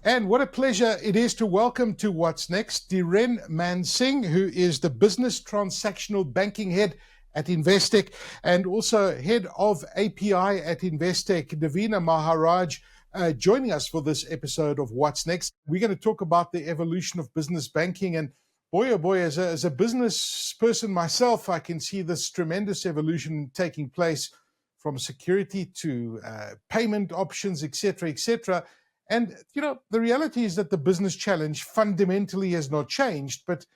And what a pleasure it is to welcome to What's Next, Dhiren Mansingh, who is the Business Transactional Banking Head at Investec and also Head of API at Investec, Devina Maharaj, joining us for this episode of What's Next. We're going to talk about the evolution of business banking. And boy, oh boy, as a business person myself, I can see this tremendous evolution taking place from security to payment options, etc., etc. And, the reality is that the business challenge fundamentally has not changed, but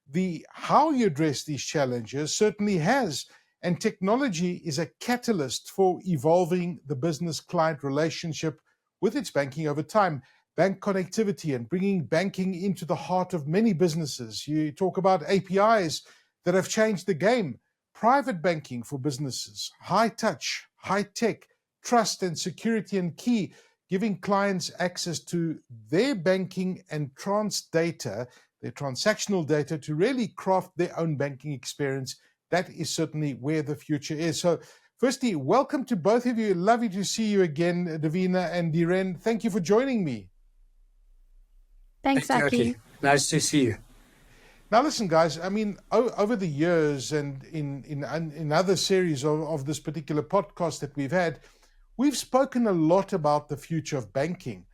the how you address these challenges certainly has. And technology is a catalyst for evolving the business-client relationship with its banking over time. Bank connectivity and bringing banking into the heart of many businesses. You talk about APIs that have changed the game. Private banking for businesses, high touch, high tech, trust and security and key, giving clients access to their banking and their transactional data to really craft their own banking experience. That is certainly where the future is. So firstly, welcome to both of you. Lovely to see you again, Devina and Dhiren. Thank you for joining me. Thanks, Aki. Nice to see you. Now, listen, guys, over the years and in other series of this particular podcast that we've spoken a lot about the future of banking,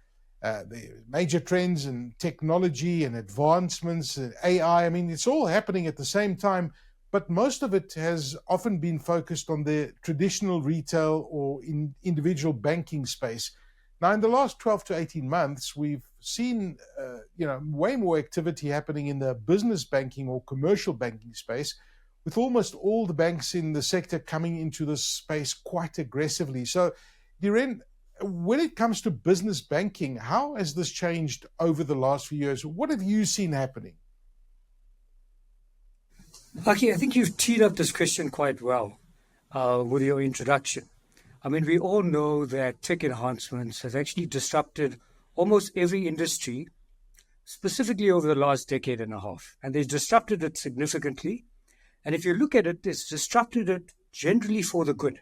the major trends in technology and advancements, and AI. It's all happening at the same time, but most of it has often been focused on the traditional retail or individual banking space. Now, in the last 12 to 18 months, we've seen way more activity happening in the business banking or commercial banking space, with almost all the banks in the sector coming into this space quite aggressively. So, Dhiren, when it comes to business banking, how has this changed over the last few years? What have you seen happening? Aki, I think you've teed up this question quite well with your introduction. We all know that tech enhancements have actually disrupted almost every industry, specifically over the last decade and a half. And they've disrupted it significantly. And if you look at it, it's disrupted it generally for the good.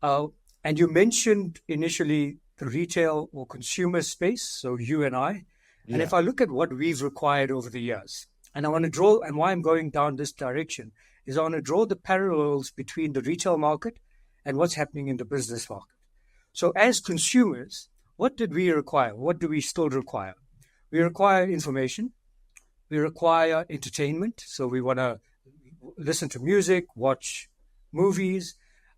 And you mentioned initially the retail or consumer space, so you and I. Yeah. And if I look at what we've required over the years, and I want to draw, and why I'm going down this direction, is I want to draw the parallels between the retail market and what's happening in the business market. So as consumers, what did we require? What do we still require? We require information. We require entertainment. So we want to listen to music, watch movies.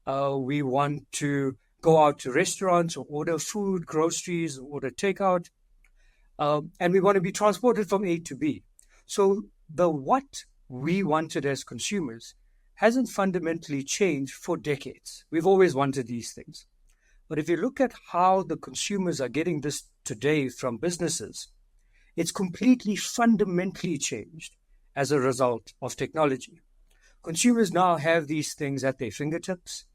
We want to go out to restaurants or order food, groceries, or order takeout. And we want to be transported from A to B. So the what we wanted as consumers hasn't fundamentally changed for decades. We've always wanted these things. But if you look at how the consumers are getting this today from businesses, it's completely fundamentally changed as a result of technology. Consumers now have these things at their fingertips.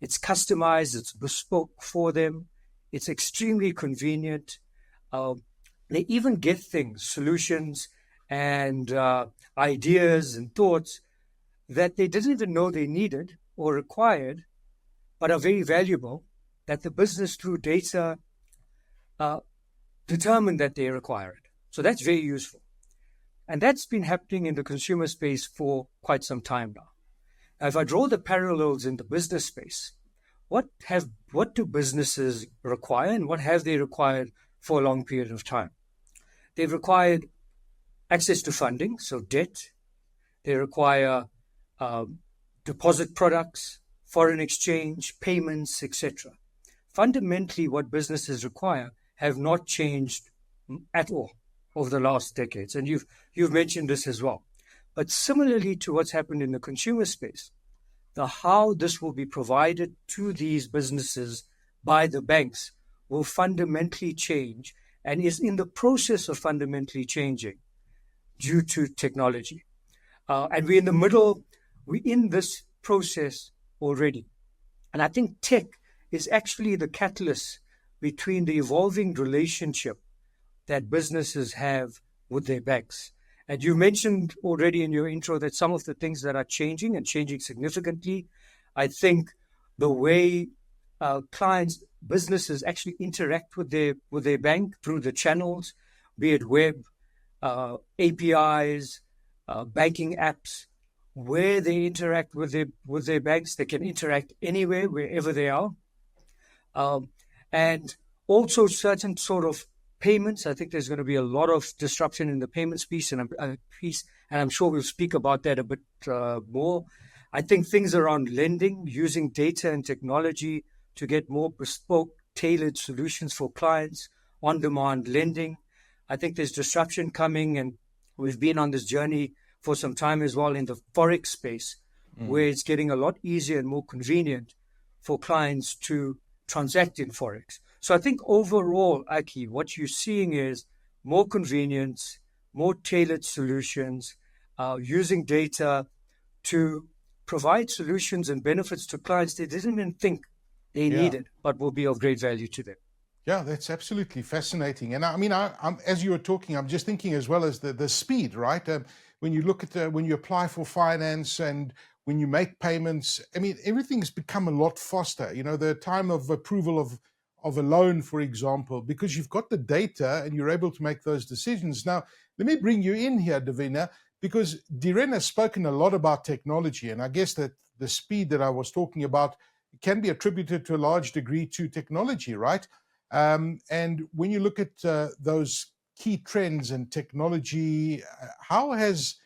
It's customized, it's bespoke for them. It's extremely convenient. They even get things, solutions and ideas and thoughts that they didn't even know they needed or required, but are very valuable, that the business through data determined that they require it. So that's very useful. And that's been happening in the consumer space for quite some time now. Now, if I draw the parallels in the business space, what do businesses require and what have they required for a long period of time? They've required access to funding, so debt. They require deposit products, foreign exchange, payments, etc. Fundamentally, what businesses require have not changed at all over the last decades. And you've mentioned this as well. But similarly to what's happened in the consumer space, the how this will be provided to these businesses by the banks will fundamentally change and is in the process of fundamentally changing due to technology. And we're in this process already. And I think tech is actually the catalyst between the evolving relationship that businesses have with their banks. And you mentioned already in your intro that some of the things that are changing and changing significantly, I think the way clients, businesses actually interact with their bank through the channels, be it web, APIs, banking apps, where they interact with their banks. They can interact anywhere, wherever they are, and also certain sort of payments. I think there's going to be a lot of disruption in the payments piece, and I'm sure we'll speak about that a bit more. I think things around lending, using data and technology to get more bespoke, tailored solutions for clients, on-demand lending. I think there's disruption coming, and we've been on this journey for some time as well in the Forex space, where it's getting a lot easier and more convenient for clients to transact in Forex. So I think overall, Aki, what you're seeing is more convenience, more tailored solutions, using data to provide solutions and benefits to clients they didn't even think they needed, but will be of great value to them. Yeah, that's absolutely fascinating. And I mean, I'm as you were talking, I'm just thinking as well as the speed, right? When you look at when you apply for finance and when you make payments, I mean, everything's become a lot faster. You know, the time of approval of a loan, for example, because you've got the data and you're able to make those decisions. Now, let me bring you in here, Devina, because Dhiren has spoken a lot about technology, and I guess that the speed that I was talking about can be attributed to a large degree to technology, right? And when you look at those key trends and technology, how has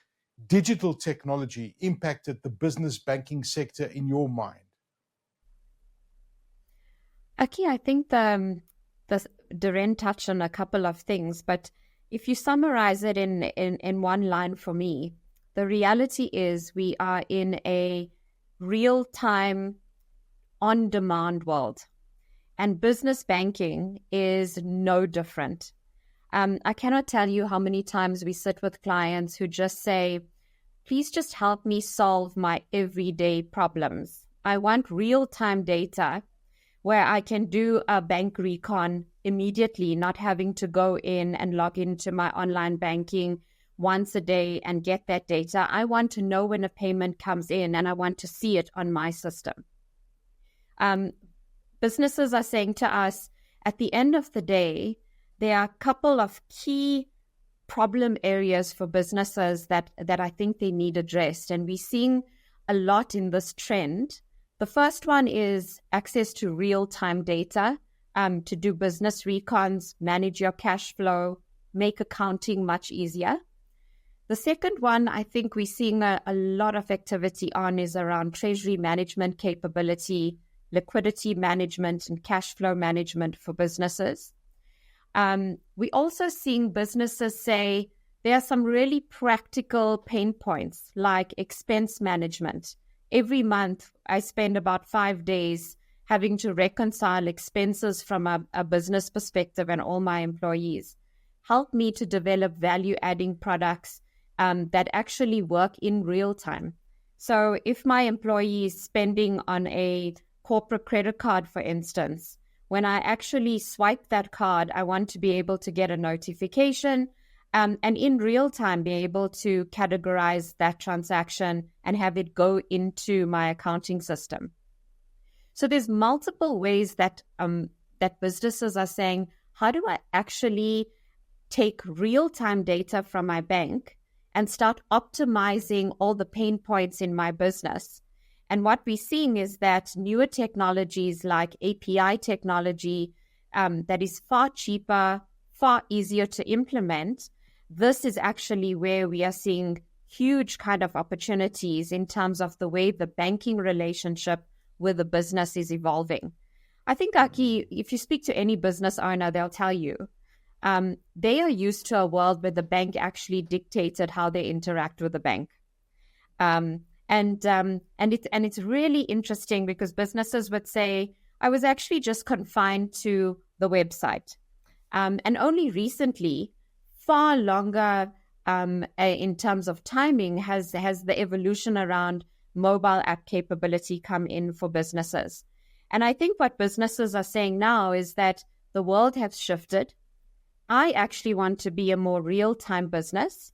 digital technology impacted the business banking sector in your mind? Aki, I think the Dhiren touched on a couple of things, but if you summarize it in one line for me, the reality is we are in a real-time, on-demand world. And business banking is no different. I cannot tell you how many times we sit with clients who just say, please just help me solve my everyday problems. I want real-time data where I can do a bank recon immediately, not having to go in and log into my online banking once a day and get that data. I want to know when a payment comes in, and I want to see it on my system. Businesses are saying to us, at the end of the day, there are a couple of key problem areas for businesses that I think they need addressed. And we're seeing a lot in this trend. The first one is access to real-time data to do business recons, manage your cash flow, make accounting much easier. The second one I think we're seeing a lot of activity on is around treasury management capability, liquidity management, and cash flow management for businesses. We're also seeing businesses say there are some really practical pain points like expense management. Every month, I spend about 5 days having to reconcile expenses from a business perspective and all my employees. Help me to develop value-adding products that actually work in real time. So if my employee is spending on a corporate credit card, for instance, when I actually swipe that card, I want to be able to get a notification and in real time be able to categorize that transaction and have it go into my accounting system. So there's multiple ways that that businesses are saying, how do I actually take real-time data from my bank and start optimizing all the pain points in my business? And what we're seeing is that newer technologies like API technology that is far cheaper, far easier to implement, this is actually where we are seeing huge kind of opportunities in terms of the way the banking relationship with the business is evolving. I think, Aki, if you speak to any business owner, they'll tell you they are used to a world where the bank actually dictated how they interact with the bank. And it's really interesting because businesses would say, I was actually just confined to the website. And only recently, far longer in terms of timing, has the evolution around mobile app capability come in for businesses. And I think what businesses are saying now is that the world has shifted. I actually want to be a more real-time business.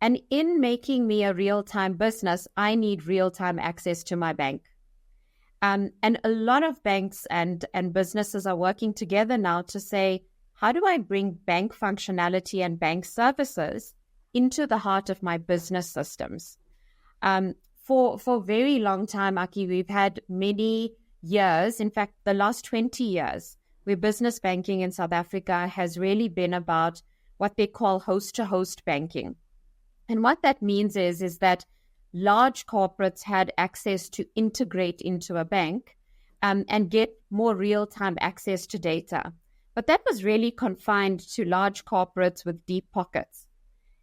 And in making me a real-time business, I need real-time access to my bank. And a lot of banks and businesses are working together now to say, how do I bring bank functionality and bank services into the heart of my business systems? For a very long time, Aki, we've had many years, in fact, the last 20 years, where business banking in South Africa has really been about what they call host-to-host banking. And what that means is that large corporates had access to integrate into a bank and get more real-time access to data. But that was really confined to large corporates with deep pockets.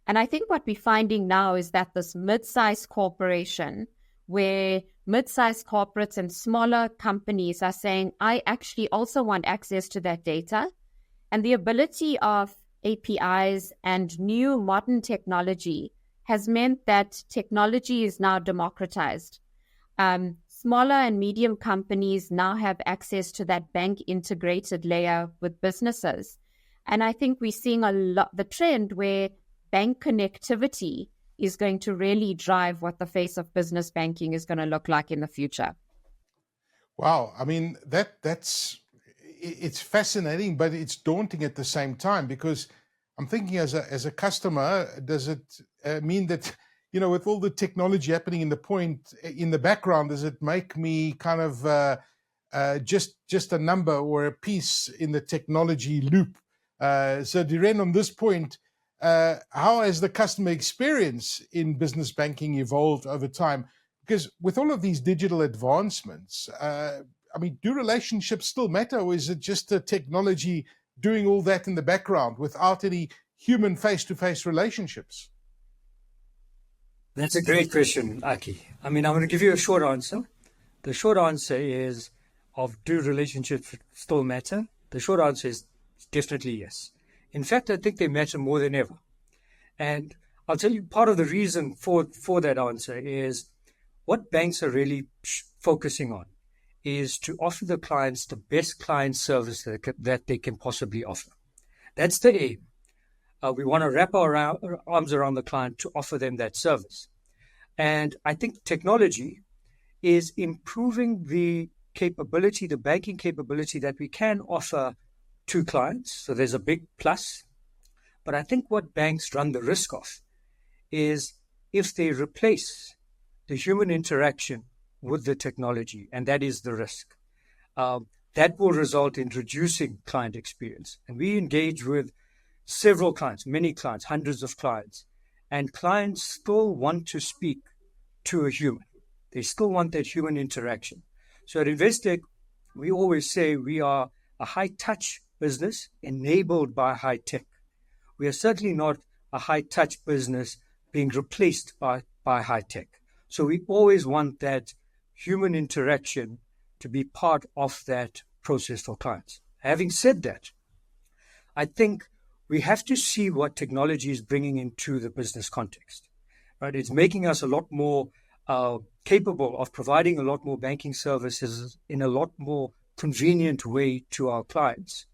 And I think what we're finding now is that this mid-sized corporation, where mid-sized corporates and smaller companies are saying, I actually also want access to that data, and the ability of APIs and new modern technology has meant that technology is now democratized. Smaller and medium companies now have access to that bank integrated layer with businesses. And I think we're seeing the trend where bank connectivity is going to really drive what the face of business banking is going to look like in the future. Wow. I mean, it's fascinating, but it's daunting at the same time, because I'm thinking as a customer, does it mean that, with all the technology happening in the background, does it make me kind of just a number or a piece in the technology loop? So Dhiren, on this point, how has the customer experience in business banking evolved over time? Because with all of these digital advancements, do relationships still matter, or is it just the technology doing all that in the background without any human face-to-face relationships? That's a great question, Aki. I'm going to give you a short answer. The short answer is, do relationships still matter? The short answer is definitely yes. In fact, I think they matter more than ever. And I'll tell you, part of the reason for that answer is what banks are really focusing on is to offer the clients the best client service that they can possibly offer. That's the aim. We want to wrap our arms around the client to offer them that service. And I think technology is improving the capability, the banking capability that we can offer to clients. So there's a big plus. But I think what banks run the risk of is if they replace the human interaction with the technology, and that is the risk. That will result in reducing client experience. And we engage with several clients, many clients, hundreds of clients, and clients still want to speak to a human. They still want that human interaction. So at Investec, we always say we are a high-touch business enabled by high-tech. We are certainly not a high-touch business being replaced by high-tech. So we always want that human interaction to be part of that process for clients. Having said that, I think we have to see what technology is bringing into the business context. Right? It's making us a lot more capable of providing a lot more banking services in a lot more convenient way to our clients.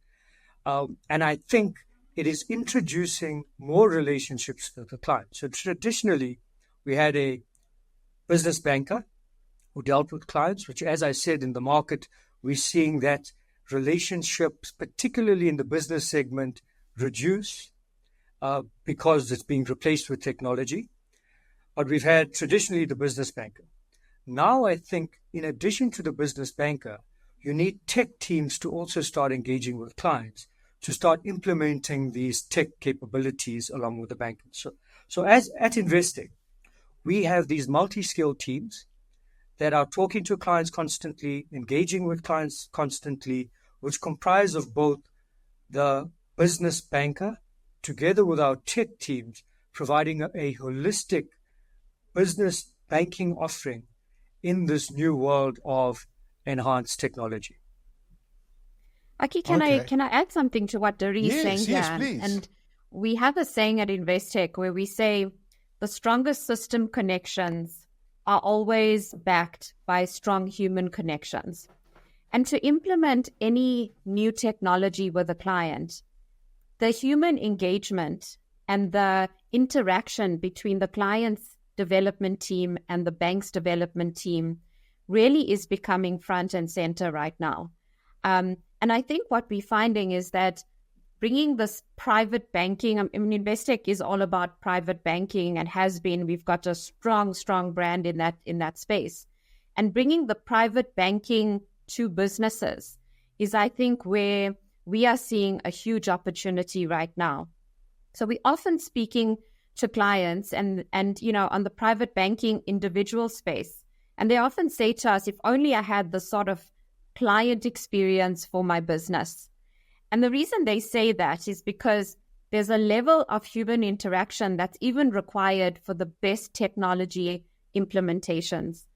And I think it is introducing more relationships with the client. So traditionally, we had a business banker who dealt with clients, which, as I said, in the market, we're seeing that relationships, particularly in the business segment, reduce because it's being replaced with technology. But we've had traditionally the business banker. Now I think in addition to the business banker, you need tech teams to also start engaging with clients, to start implementing these tech capabilities along with the bankers. So as at Investec, we have these multi-skilled teams that are talking to clients constantly, engaging with clients constantly, which comprise of both the business banker together with our tech teams, providing a holistic business banking offering in this new world of enhanced technology. Aki, can I add something to what Dhiren is saying here? Yes, please. And we have a saying at Investec where we say the strongest system connections are always backed by strong human connections. And to implement any new technology with a client, the human engagement and the interaction between the client's development team and the bank's development team really is becoming front and center right now. And I think what we're finding is that bringing this private banking, I mean, Investec is all about private banking and has been. We've got a strong brand in that space. And bringing the private banking to businesses is, I think, where we are seeing a huge opportunity right now. So we're often speaking to clients and on the private banking individual space, and they often say to us, if only I had the sort of client experience for my business. And the reason they say that is because there's a level of human interaction that's even required for the best technology implementations.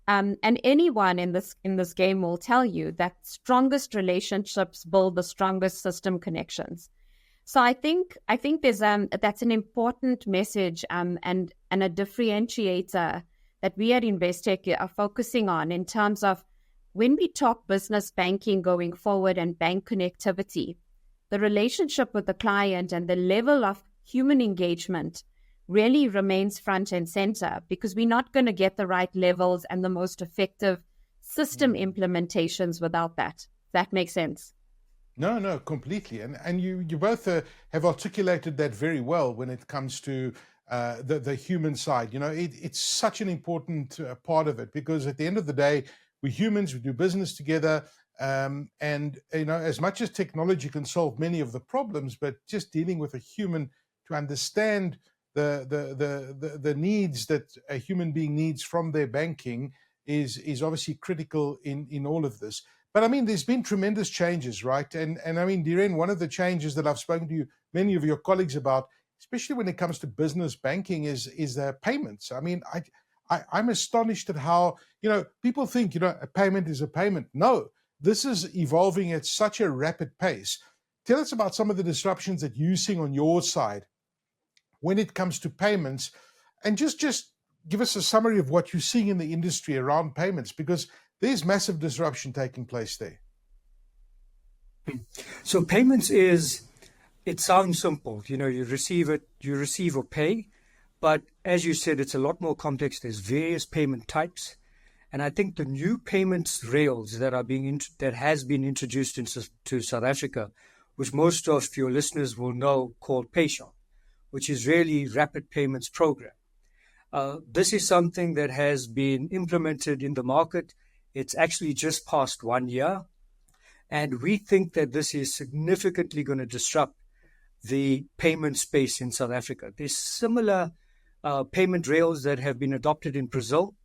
And anyone in this game will tell you that strongest relationships build the strongest system connections. So I think there's that's an important message and a differentiator that we at Investec are focusing on in terms of when we talk business banking going forward and bank connectivity, the relationship with the client and the level of human engagement really remains front and center, because we're not going to get the right levels and the most effective system implementations without that. That makes sense. No, completely. And you both have articulated that very well when it comes to the human side. It's such an important part of it, because at the end of the day, we're humans, we do business together. And, as much as technology can solve many of the problems, but just dealing with a human to understand the needs that a human being needs from their banking is obviously critical in all of this. But I mean, there's been tremendous changes, right? And I mean, Dhiren, one of the changes that I've spoken to many of your colleagues about, especially when it comes to business banking, is payments. I mean, I'm astonished at how, people think, a payment is a payment. No, this is evolving at such a rapid pace. Tell us about some of the disruptions that you're seeing on your side when it comes to payments, and just give us a summary of what you're seeing in the industry around payments, because there's massive disruption taking place there. So payments it sounds simple. You receive or pay, but as you said, it's a lot more complex. There's various payment types. And I think the new payments rails that has been introduced to South Africa, which most of your listeners will know, called PayShap, which is really Rapid Payments Program. This is something that has been implemented in the market. It's actually just past 1 year. And we think that this is significantly going to disrupt the payment space in South Africa. There's similar payment rails that have been adopted in Brazil,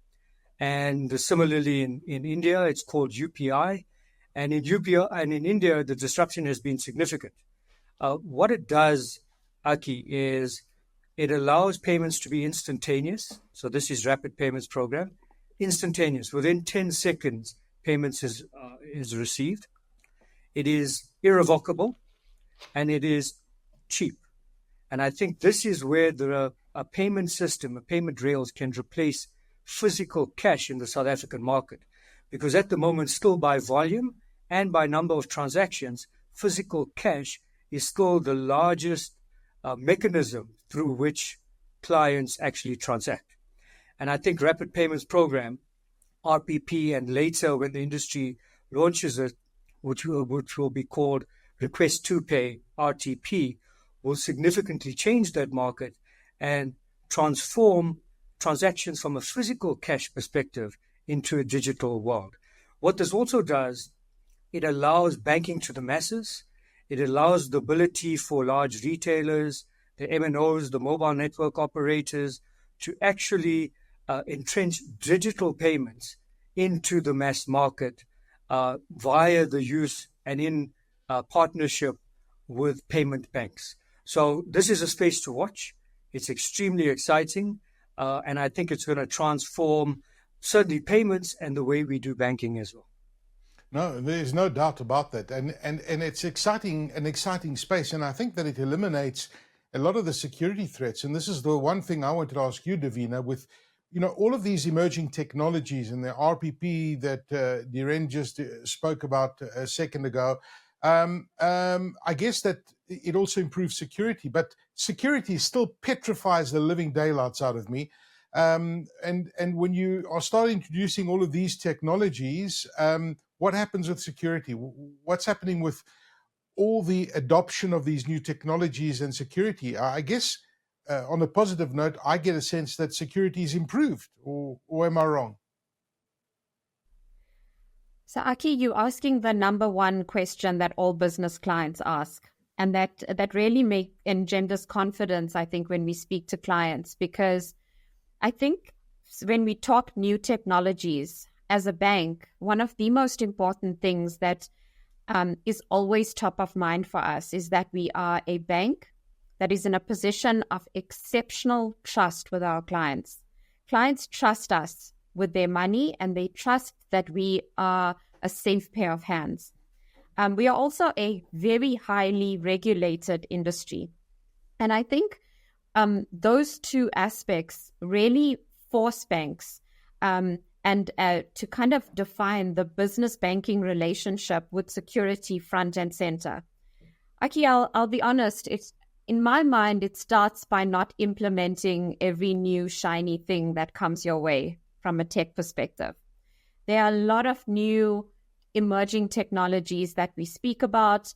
and similarly in India, it's called UPI. And in UPI and in India, the disruption has been significant. What it does, Aki, is it allows payments to be instantaneous. So this is Rapid Payments Program. Instantaneous. Within 10 seconds, payments is received. It is irrevocable, and it is cheap. And I think this is where a payment system, a payment rails can replace physical cash in the South African market. Because at the moment, still by volume and by number of transactions, physical cash is still the largest mechanism through which clients actually transact. And I think Rapid Payments Program, RPP, and later when the industry launches it, which will be called Request to Pay, RTP, will significantly change that market and transform transactions from a physical cash perspective into a digital world. What this also does, it allows banking to the masses. It allows the ability for large retailers, the MNOs, the mobile network operators, to actually entrench digital payments into the mass market via the use and in partnership with payment banks. So this is a space to watch. It's extremely exciting, and I think it's going to transform certainly payments and the way we do banking as well. No, there's no doubt about that, and it's an exciting space, and I think that it eliminates a lot of the security threats. And this is the one thing I wanted to ask you, Devina, with all of these emerging technologies and the RPP that Dhiren just spoke about a second ago. I guess that it also improves security, but security still petrifies the living daylights out of me. And when you are starting introducing all of these technologies, what happens with security? What's happening with all the adoption of these new technologies and security? I guess on a positive note, I get a sense that security is improved, or am I wrong? So, Aki, you're asking the number one question that all business clients ask. And that really engenders confidence, I think, when we speak to clients, because I think when we talk new technologies as a bank, one of the most important things that is always top of mind for us is that we are a bank that is in a position of exceptional trust with our clients. Clients trust us with their money, and they trust that we are a safe pair of hands. We are also a very highly regulated industry. And I think those two aspects really force banks and to kind of define the business banking relationship with security front and center. Aki, I'll be honest, in my mind, it starts by not implementing every new shiny thing that comes your way from a tech perspective. There are a lot of new emerging technologies that we speak about.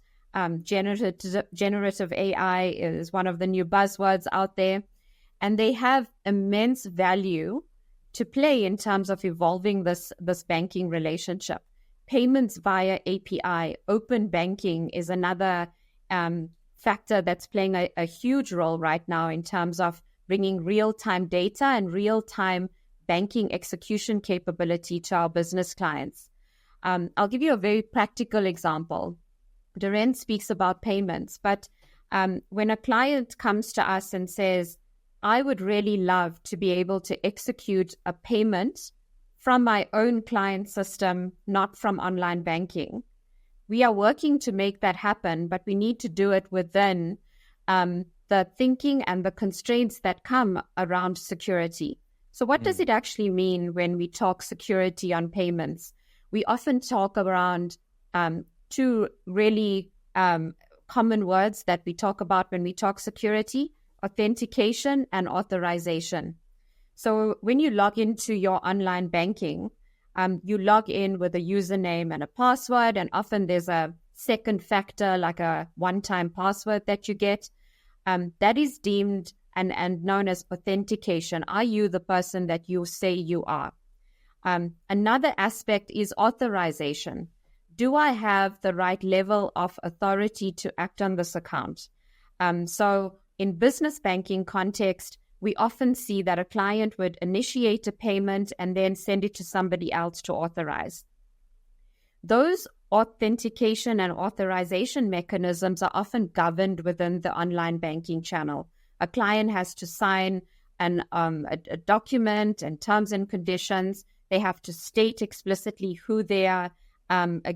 Generative AI is one of the new buzzwords out there, and they have immense value to play in terms of evolving this banking relationship. Payments via API, open banking is another factor that's playing a huge role right now in terms of bringing real-time data and real-time banking execution capability to our business clients. I'll give you a very practical example. Dhiren speaks about payments, but when a client comes to us and says, I would really love to be able to execute a payment from my own client system, not from online banking, we are working to make that happen, but we need to do it within the thinking and the constraints that come around security. So what does it actually mean when we talk security on payments? We often talk around two really common words that we talk about when we talk security: authentication and authorization. So when you log into your online banking, you log in with a username and a password, and often there's a second factor like a one-time password that you get. That is deemed and known as authentication. Are you the person that you say you are? Another aspect is authorization. Do I have the right level of authority to act on this account? So in business banking context, we often see that a client would initiate a payment and then send it to somebody else to authorize. Those authentication and authorization mechanisms are often governed within the online banking channel. A client has to sign a document and terms and conditions. They have to state explicitly who they are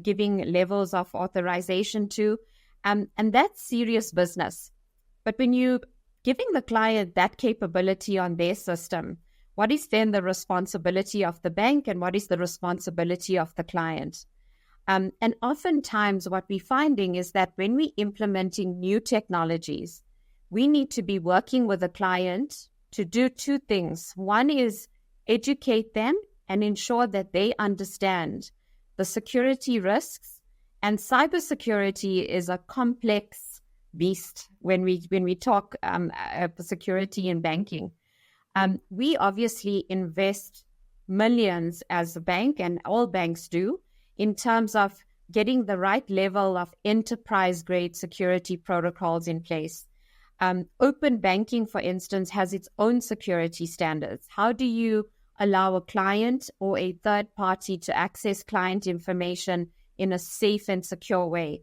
giving levels of authorization to, and that's serious business. But when you giving the client that capability on their system, what is then the responsibility of the bank and what is the responsibility of the client? And oftentimes what we're finding is that when we're implementing new technologies, we need to be working with the client to do two things. One is educate them and ensure that they understand the security risks. And cybersecurity is a complex beast when we talk security in banking. We obviously invest millions as a bank, and all banks do, in terms of getting the right level of enterprise-grade security protocols in place. Open banking, for instance, has its own security standards. How do you allow a client or a third party to access client information in a safe and secure way?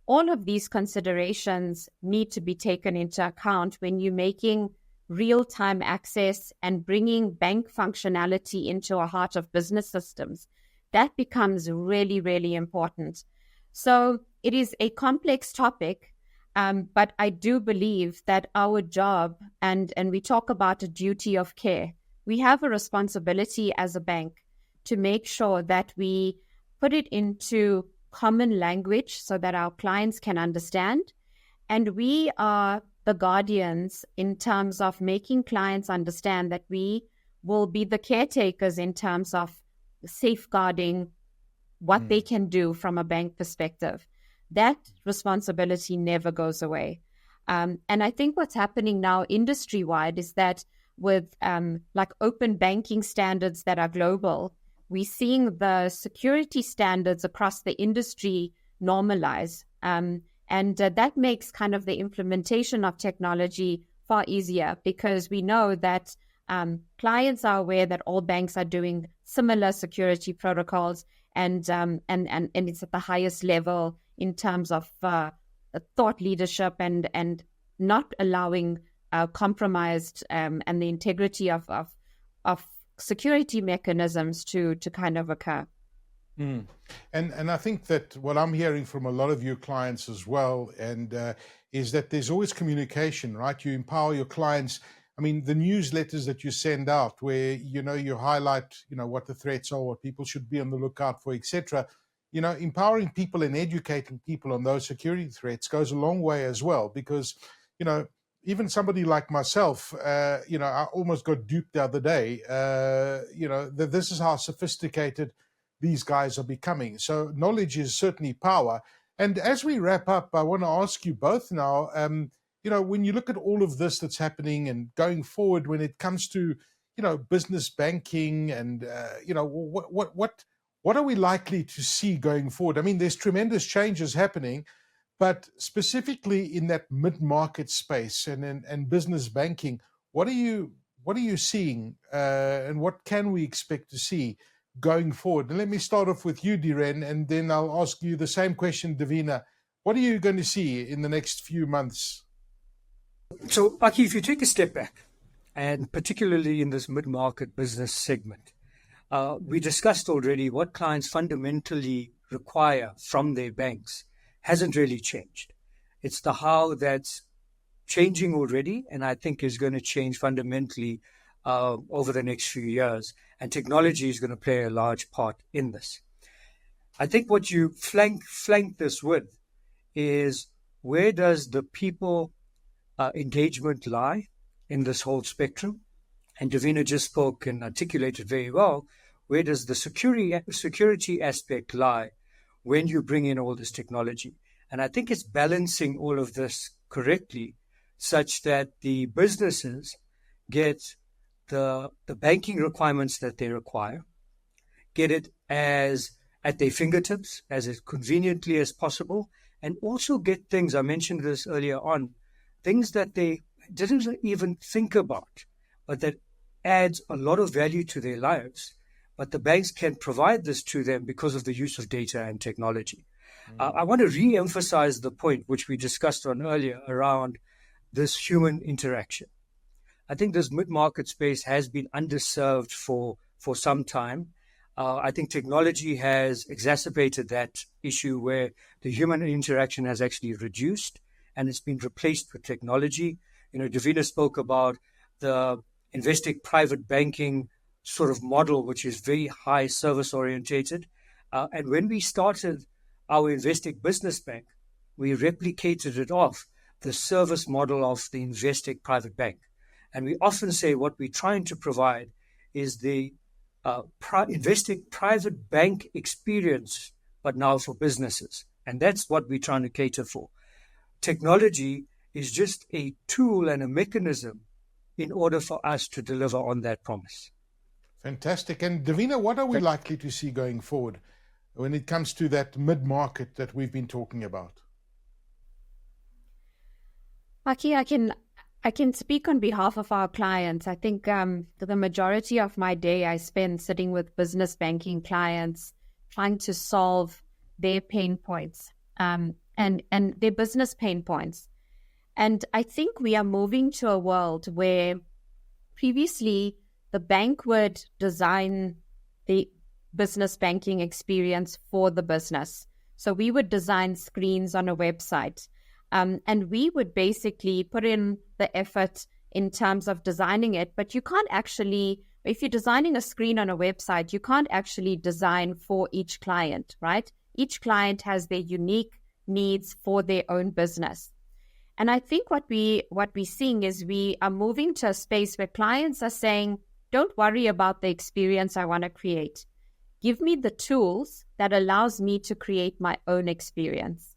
All of these considerations need to be taken into account when you're making real-time access and bringing bank functionality into a heart of business systems. That becomes really, really important. So it is a complex topic, but I do believe that our job, and we talk about a duty of care, we have a responsibility as a bank to make sure that we put it into common language so that our clients can understand. And we are the guardians in terms of making clients understand that we will be the caretakers in terms of safeguarding what they can do from a bank perspective. That responsibility never goes away. And I think what's happening now industry-wide is that with like open banking standards that are global, we're seeing the security standards across the industry normalize. And that makes kind of the implementation of technology far easier, because we know that clients are aware that all banks are doing similar security protocols, and it's at the highest level in terms of thought leadership and not allowing compromised and the integrity of security mechanisms to kind of occur. And I think that what I'm hearing from a lot of your clients as well, and is that there's always communication, right? You empower your clients. I mean, the newsletters that you send out, where you highlight what the threats are, what people should be on the lookout for, etc. Empowering people and educating people on those security threats goes a long way as well, because even somebody like myself, I almost got duped the other day. That this is how sophisticated these guys are becoming. So knowledge is certainly power. And as we wrap up, I want to ask you both now, when you look at all of this that's happening and going forward, when it comes to, business banking and, what are we likely to see going forward? I mean, there's tremendous changes happening, but specifically in that mid-market space and business banking, what are you seeing, and what can we expect to see going forward? And let me start off with you, Dhiren, and then I'll ask you the same question, Devina. What are you going to see in the next few months? So, Aki, if you take a step back, and particularly in this mid-market business segment, we discussed already what clients fundamentally require from their banks hasn't really changed. It's the how that's changing already, and I think is going to change fundamentally over the next few years. And technology is going to play a large part in this. I think what you flank this with is, where does the people engagement lie in this whole spectrum? And Devina just spoke and articulated very well, where does the security aspect lie when you bring in all this technology? And I think it's balancing all of this correctly, such that the businesses get the banking requirements that they require, get it as at their fingertips, as conveniently as possible, and also get things, I mentioned this earlier on, things that they didn't even think about, but that adds a lot of value to their lives. But the banks can provide this to them because of the use of data and technology. I want to re-emphasize the point which we discussed on earlier around this human interaction. I think this mid-market space has been underserved for some time. I think technology has exacerbated that issue, where the human interaction has actually reduced and it's been replaced with technology. Devina spoke about the Investec private banking sort of model, which is very high service orientated. And when we started our Investec Business Bank, we replicated it off the service model of the Investec Private Bank. And we often say what we're trying to provide is the Investec Private Bank experience, but now for businesses. And that's what we're trying to cater for. Technology is just a tool and a mechanism in order for us to deliver on that promise. Fantastic. And Devina, what are we likely to see going forward when it comes to that mid-market that we've been talking about? Aki, I can speak on behalf of our clients. I think the majority of my day I spend sitting with business banking clients, trying to solve their pain points and their business pain points. And I think we are moving to a world where previously the bank would design the business banking experience for the business. So we would design screens on a website, and we would basically put in the effort in terms of designing it. But you can't actually, if you're designing a screen on a website, you can't actually design for each client, right? Each client has their unique needs for their own business. And I think what we're seeing is we are moving to a space where clients are saying, don't worry about the experience I want to create. Give me the tools that allows me to create my own experience.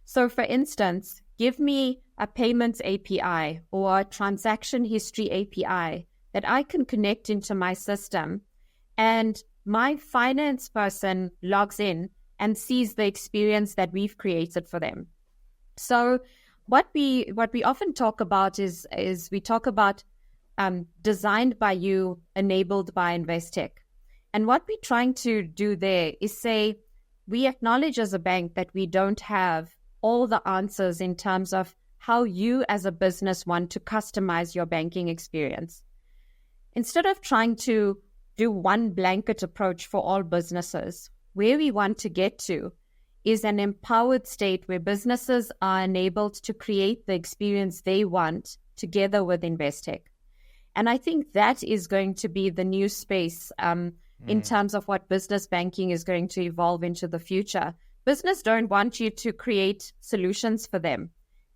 So for instance, give me a payments API or a transaction history API that I can connect into my system, and my finance person logs in and sees the experience that we've created for them. So what we often talk about is we talk about designed by you, enabled by Investec. And what we're trying to do there is say, we acknowledge as a bank that we don't have all the answers in terms of how you as a business want to customize your banking experience. Instead of trying to do one blanket approach for all businesses, where we want to get to is an empowered state where businesses are enabled to create the experience they want together with Investec. And I think that is going to be the new space in terms of what business banking is going to evolve into the future. Business don't want you to create solutions for them.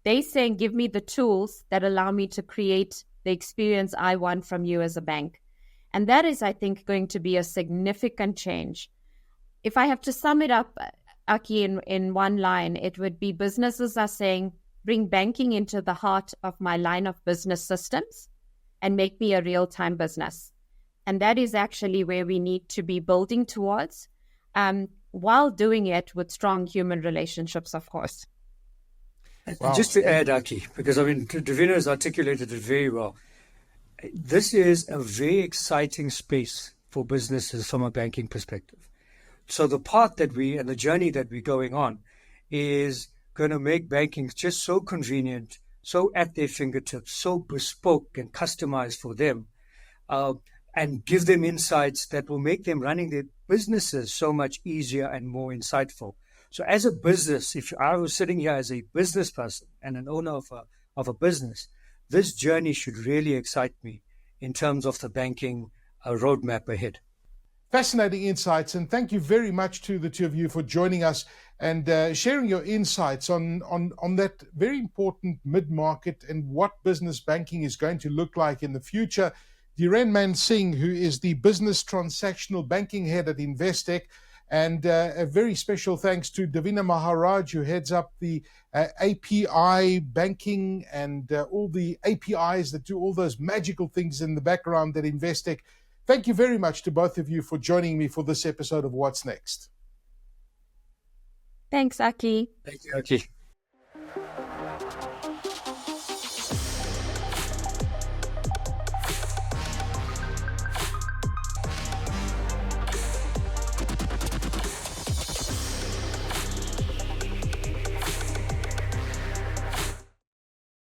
They're saying, give me the tools that allow me to create the experience I want from you as a bank. And that is, I think, going to be a significant change. If I have to sum it up, Aki, in one line, it would be businesses are saying, bring banking into the heart of my line of business systems and make me a real-time business. And that is actually where we need to be building towards, while doing it with strong human relationships, of course. Wow. Just to add, Aki, because Devina has articulated it very well. This is a very exciting space for businesses from a banking perspective. So the path that and the journey that we're going on is going to make banking just so convenient, so at their fingertips, so bespoke and customized for them, and give them insights that will make them running their businesses so much easier and more insightful. So as a business, if I was sitting here as a business person and an owner of a business, this journey should really excite me in terms of the banking roadmap ahead. Fascinating insights, and thank you very much to the two of you for joining us and sharing your insights on that very important mid-market and what business banking is going to look like in the future. Dhiren Mansingh, who is the Business Transactional Banking Head at Investec, and a very special thanks to Devina Maharaj, who heads up the API banking and all the APIs that do all those magical things in the background at Investec. Thank you very much to both of you for joining me for this episode of What's Next. Thanks, Aki. Thank you, Aki.